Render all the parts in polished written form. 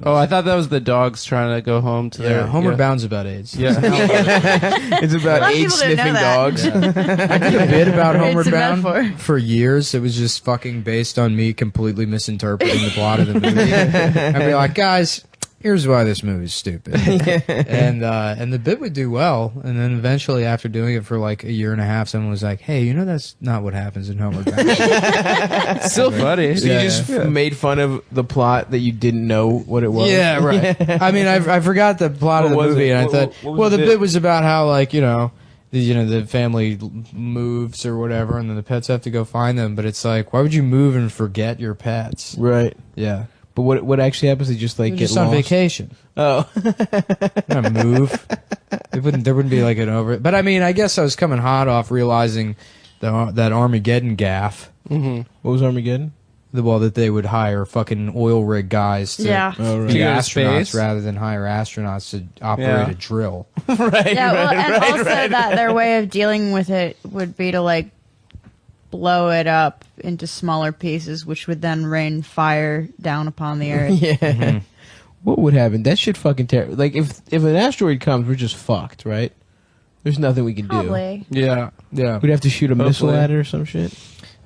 Oh, I thought that was the dogs trying to go home to their... Homeward Bound's about AIDS. Yeah. It's about AIDS-sniffing dogs. Yeah. I did a bit about Homeward Bound for years. It was just fucking based on me completely misinterpreting the plot of the movie. I'd be like, guys, here's why this movie's stupid. And the bit would do well, and then eventually after doing it for like a year and a half, someone was like, hey, you know that's not what happens in Homeward Bound. Still funny. So you just made fun of the plot that you didn't know what it was? Yeah, right. I mean, I forgot the plot of the movie, and I thought, well, the bit was about how, like, the family moves or whatever, and then the pets have to go find them, but it's like, why would you move and forget your pets? Right. Yeah. But what actually happens? They just like They're get just on lost? vacation. Oh. Not move. There wouldn't be like an over. But I mean, I guess I was coming hot off realizing that Armageddon gaffe. Mm-hmm. What was Armageddon? That they would hire fucking oil rig guys to be astronauts rather than hire astronauts to operate a drill. Right. Yeah, well, and also that their way of dealing with it would be to like blow it up into smaller pieces, which would then rain fire down upon the earth. Yeah. Mm-hmm. What would happen? That shit fucking terrible. Like if an asteroid comes, we're just fucked, right? There's nothing we can Probably. do. Yeah. We'd have to shoot a missile at it or some shit.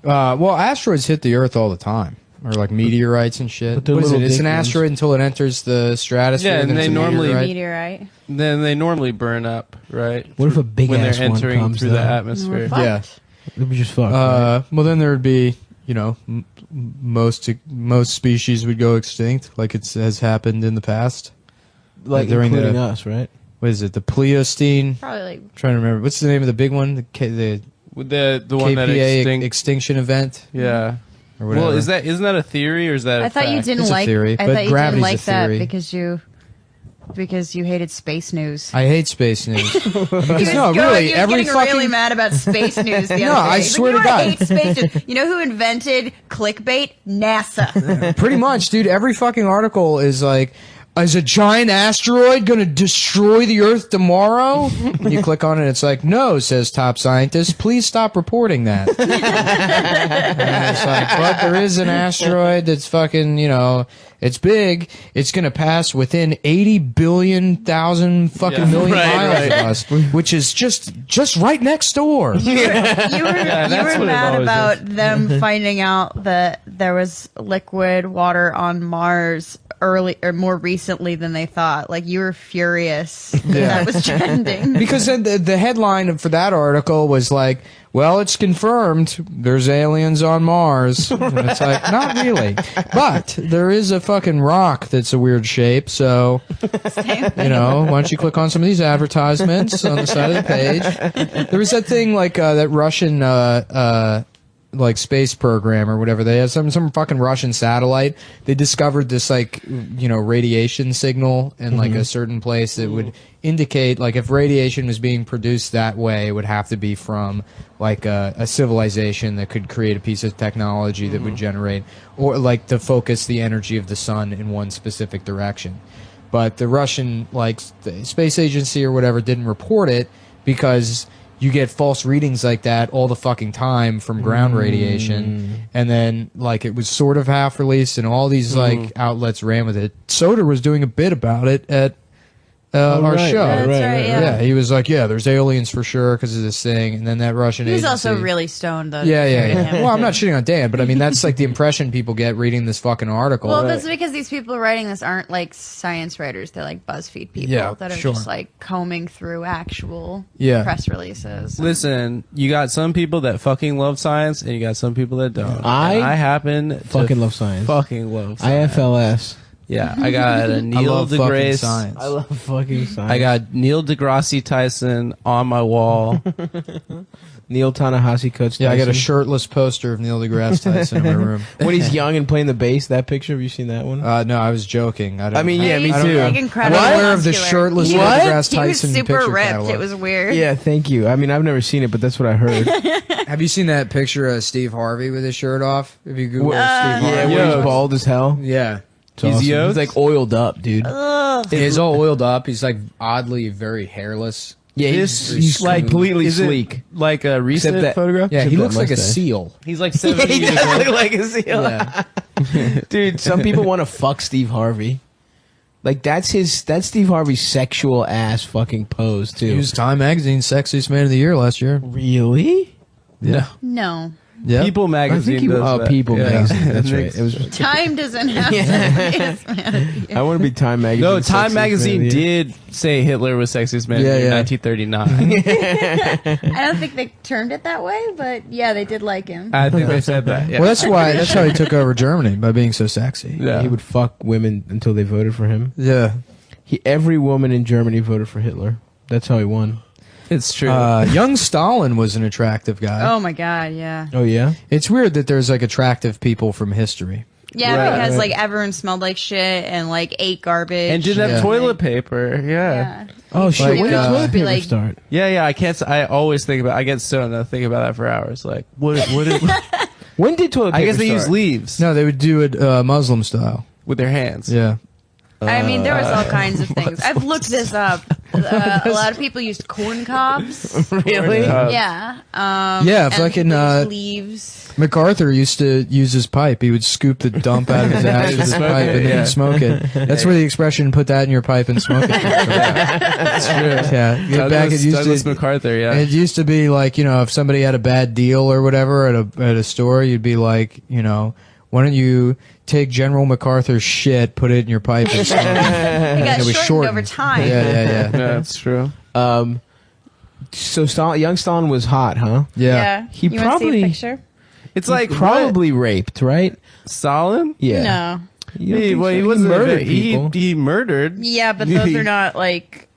Well, asteroids hit the Earth all the time, or like meteorites and shit. What is it? It's an asteroid until it enters the stratosphere. Yeah, and they normally meteorite. Then they normally burn up, right? What if a big when ass they're entering one comes through though? the atmosphere? Yeah. It'd be just fucked. Right? Well, then there would be, most species would go extinct, like it has happened in the past. Like during including us, right? What is it? The Pleistocene? Probably like. I'm trying to remember. What's the name of the big one? The one that KPA extinction event? Yeah. Or whatever. Well, isn't that a theory or is that? I thought you didn't It's like. a theory, I but thought you didn't gravity's like a that theory. because you hated space news. I hate space news. Because He was getting really mad about space news the other day. I swear to God. I hate space news. You know who invented clickbait? NASA. Pretty much, dude. Every fucking article is like, is a giant asteroid going to destroy the Earth tomorrow? And you click on it, and it's like, no, says top scientist. Please stop reporting that. And it's like, but there is an asteroid that's fucking, it's big. It's going to pass within 80 billion thousand fucking million miles of us, which is just right next door. You were mad about them finding out that there was liquid water on Mars more recently than they thought. Like, you were furious that was trending. Because then the headline for that article was like, well, it's confirmed there's aliens on Mars. And it's like, not really. But there is a fucking rock that's a weird shape, so, why don't you click on some of these advertisements on the side of the page. There was that thing like that Russian like space program or whatever. They had some fucking Russian satellite. They discovered this like radiation signal in like a certain place that would indicate like if radiation was being produced that way, it would have to be from like a civilization that could create a piece of technology that would generate or like to focus the energy of the sun in one specific direction. But the Russian the space agency or whatever didn't report it because you get false readings like that all the fucking time from ground radiation. And then, it was sort of half released, and all these, outlets ran with it. Soder was doing a bit about it at our show. That's right, yeah. He was like, yeah, there's aliens for sure because of this thing. And then that Russian He was agency... also really stoned, though. Yeah. Well, I'm not shitting on Dan, but I mean, that's like the impression people get reading this fucking article. Well, that's because these people writing this aren't like science writers. They're like BuzzFeed people that are just like combing through actual press releases. Listen, you got some people that fucking love science, and you got some people that don't. I happen to fucking love science. Fucking love science. IFLS. Yeah, I got a Neil deGrasse. I love fucking science. I got Neil deGrasse Tyson on my wall. Neil Tanahashi Coach Tyson. Yeah, I got a shirtless poster of Neil deGrasse Tyson in my room. When he's young and playing the bass, that picture, have you seen that one? No, I was joking. I mean, yeah, me too. Like incredibly I'm aware of the shirtless Neil deGrasse Tyson He was super picture ripped. catalog. It was weird. Yeah, thank you. I mean, I've never seen it, but that's what I heard. Have you seen that picture of Steve Harvey with his shirt off? If you Google Steve Harvey. Yeah, where he's bald as hell. Yeah. Awesome. He's like oiled up, dude. He's all oiled up. He's like oddly very hairless. Yeah, he's like completely sleek. Like a recent photograph? Yeah, he looks like a seal. He's like 70 years old. Look like a seal. Yeah. Dude, some people want to fuck Steve Harvey. Like that's Steve Harvey's sexual ass fucking pose too. He was Time Magazine's sexiest man of the year last year. Really? Yeah. No. Yeah. People I magazine. think he does that. People Yeah. magazine. That's right. It was. Time doesn't have to. I want to be Time magazine. No, Time sexiest magazine man of the year. did say Hitler was sexiest man in Yeah. 1939. I don't think they termed it that way, but yeah, they did like him. I think they said that. Yeah. Well, that's how he took over Germany, by being so sexy. Yeah. He would fuck women until they voted for him. Yeah. Every woman in Germany voted for Hitler. That's how he won. It's true. Young Stalin was an attractive guy. Oh my god, yeah. Oh yeah. It's weird that there's like attractive people from history. Yeah, Right, because right. like everyone smelled like shit and like ate garbage. and didn't have Yeah. toilet paper. Yeah. Yeah. Oh shit. Like, When did uh, toilet be paper like- start? Yeah. I can't. I always think about. I get stoned. I think about that for hours. Like, what is? When did toilet paper I guess they use start? leaves No, they would do it Muslim style. with their hands. Yeah. I mean, there was all kinds of things. I've looked this up. A lot of people used corn cobs. Really? Yeah. Yeah, and fucking, people used leaves. MacArthur used to use his pipe. He would scoop the dump out of his ass with his Smoke pipe it, and then yeah. he'd smoke it. That's where the expression "put that in your pipe and smoke it" comes from. That's true. Yeah, Douglas MacArthur. Yeah. It used to be like, if somebody had a bad deal or whatever at a store, you'd be like, why don't you take General MacArthur's shit, put it in your pipe, and smoke it? It got It was shortened over shortened. time. Yeah. Yeah, that's true. So young Stalin was hot, huh? Yeah. He you wanna see probably- a picture? It's like Probably raped, right? Stalin. Yeah. No. You don't He, think well, so? he wasn't murdered he people. he murdered. Yeah, but those are not like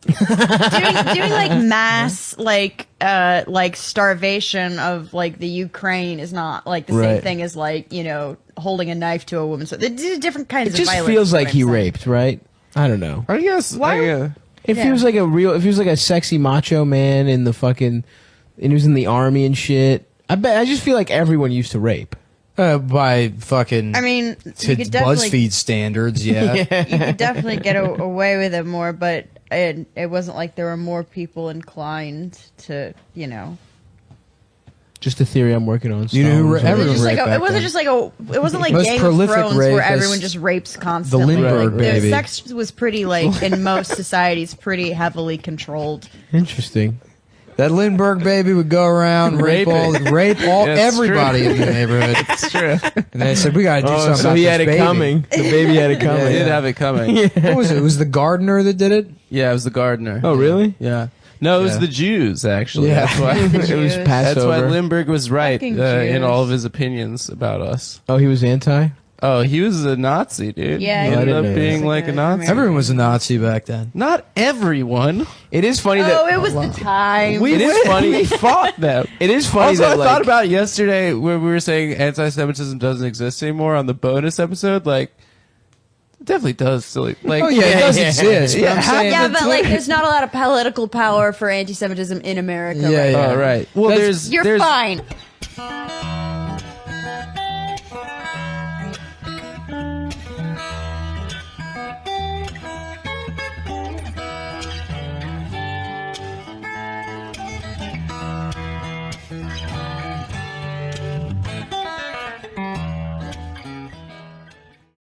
doing like mass like starvation of like the Ukraine is not like the same Right. thing as like holding a knife to a woman. So they're different kinds It of just violence. feels is what like I'm he saying. raped, right? I don't know. I guess. Why- If Yeah. he was like if he was like a sexy macho man in the fucking, and he was in the army and shit, I just feel like everyone used to rape. By fucking I mean, to you could definitely BuzzFeed standards, yeah. you could definitely get away with it more, but it wasn't like there were more people inclined to Just a theory I'm working on. You know who Stalin was everyone a- It, was raped like back it wasn't then. just like it wasn't like Most Game of prolific Thrones rape where is everyone just rapes constantly. Lindbergh The baby. sex was pretty like in most societies pretty heavily controlled. Interesting. That Lindbergh baby would go around rape all That's everybody true. in the neighborhood. It's true. And they said we got to do something. so about he this had it baby. coming. The baby had it He coming. did have it coming. What was it? It was the gardener that did it. Yeah, it was the gardener. Oh, really? Yeah. No, it was Yeah. the Jews actually. Yeah. That's why. The It was Jews. That's Passover. why Lindbergh was right Fucking in Jews. all of his opinions about us. Oh, he was anti? Oh, he was a Nazi, dude. Yeah, he he ended was. up being He's like like a a Nazi. American. Everyone was a Nazi back then. Not everyone. It is funny Oh, that it was the time. It is funny. We fought them. it is funny Also, that I like thought about yesterday where we were saying anti-Semitism doesn't exist anymore on the bonus episode. Like, it definitely does. Silly. Like, Oh yeah, it does exist. But Yeah, I'm saying yeah, but like, there's not a lot of political power for anti-Semitism in America. Yeah, right yeah. now. Oh, right. Well, That's- there's You're fine.